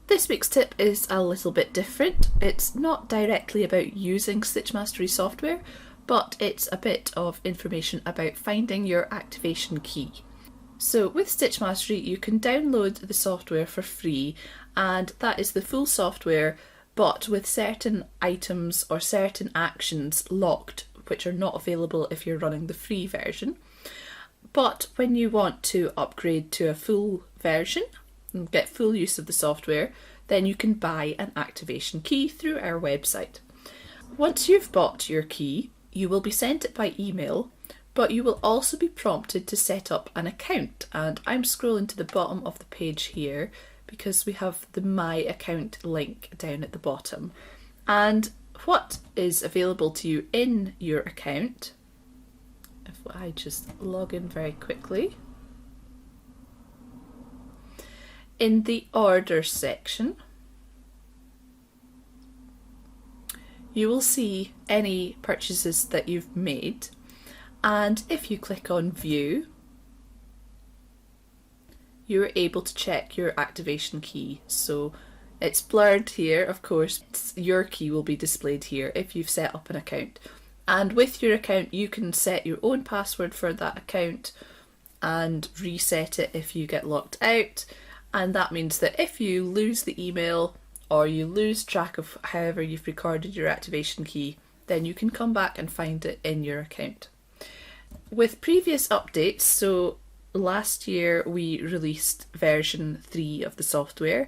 This week's tip is a little bit different. It's not directly about using Stitch Mastery software, but it's a bit of information about finding your activation key. So with Stitch Mastery you can download the software for free, and that is the full software but with certain items or certain actions locked, which are not available if you're running the free version. But when you want to upgrade to a full version and get full use of the software, then you can buy an activation key through our website. Once you've bought your key, you will be sent it by email, but you will also be prompted to set up an account, and I'm scrolling to the bottom of the page here because we have the My Account link down at the bottom. And what is available to you in your account, if I just log in very quickly, in the Orders section, you will see any purchases that you've made, and if you click on View, you're able to check your activation key. So it's blurred here, of course. Your key will be displayed here if you've set up an account. And with your account you can set your own password for that account and reset it if you get locked out. And that means that if you lose the email or you lose track of however you've recorded your activation key, then you can come back and find it in your account. With previous updates, so last year we released version 3 of the software,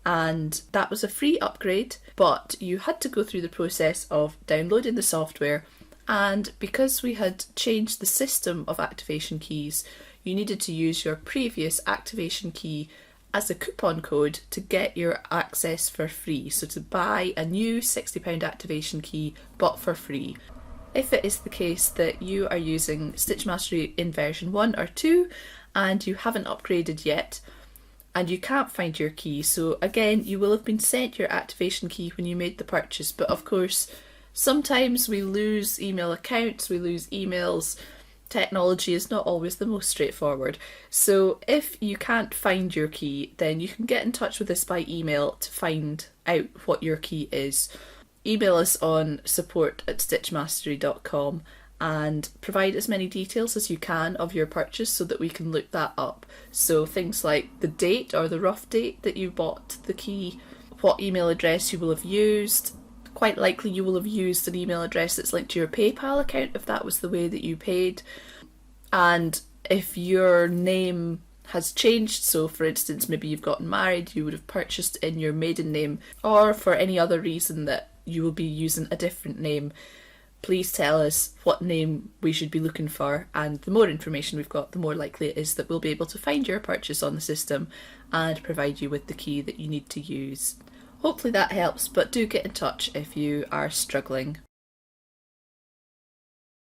and that was a free upgrade, but you had to go through the process of downloading the software, and because we had changed the system of activation keys, you needed to use your previous activation key as a coupon code to get your access for free, so to buy a new £60 activation key but for free. If it is the case that you are using Stitch Mastery in version 1 or 2 and you haven't upgraded yet and you can't find your key, so again you will have been sent your activation key when you made the purchase, but of course sometimes we lose email accounts, we lose emails. Technology is not always the most straightforward. So if you can't find your key, then you can get in touch with us by email to find out what your key is. Email us on support@stitchmastery.com and provide as many details as you can of your purchase so that we can look that up. So things like the date or the rough date that you bought the key, what email address you will have used. Quite likely you will have used an email address that's linked to your PayPal account if that was the way that you paid. And if your name has changed, so for instance maybe you've gotten married, you would have purchased in your maiden name, or for any other reason that you will be using a different name, please tell us what name we should be looking for, and the more information we've got, the more likely it is that we'll be able to find your purchase on the system and provide you with the key that you need to use. Hopefully that helps, but do get in touch if you are struggling.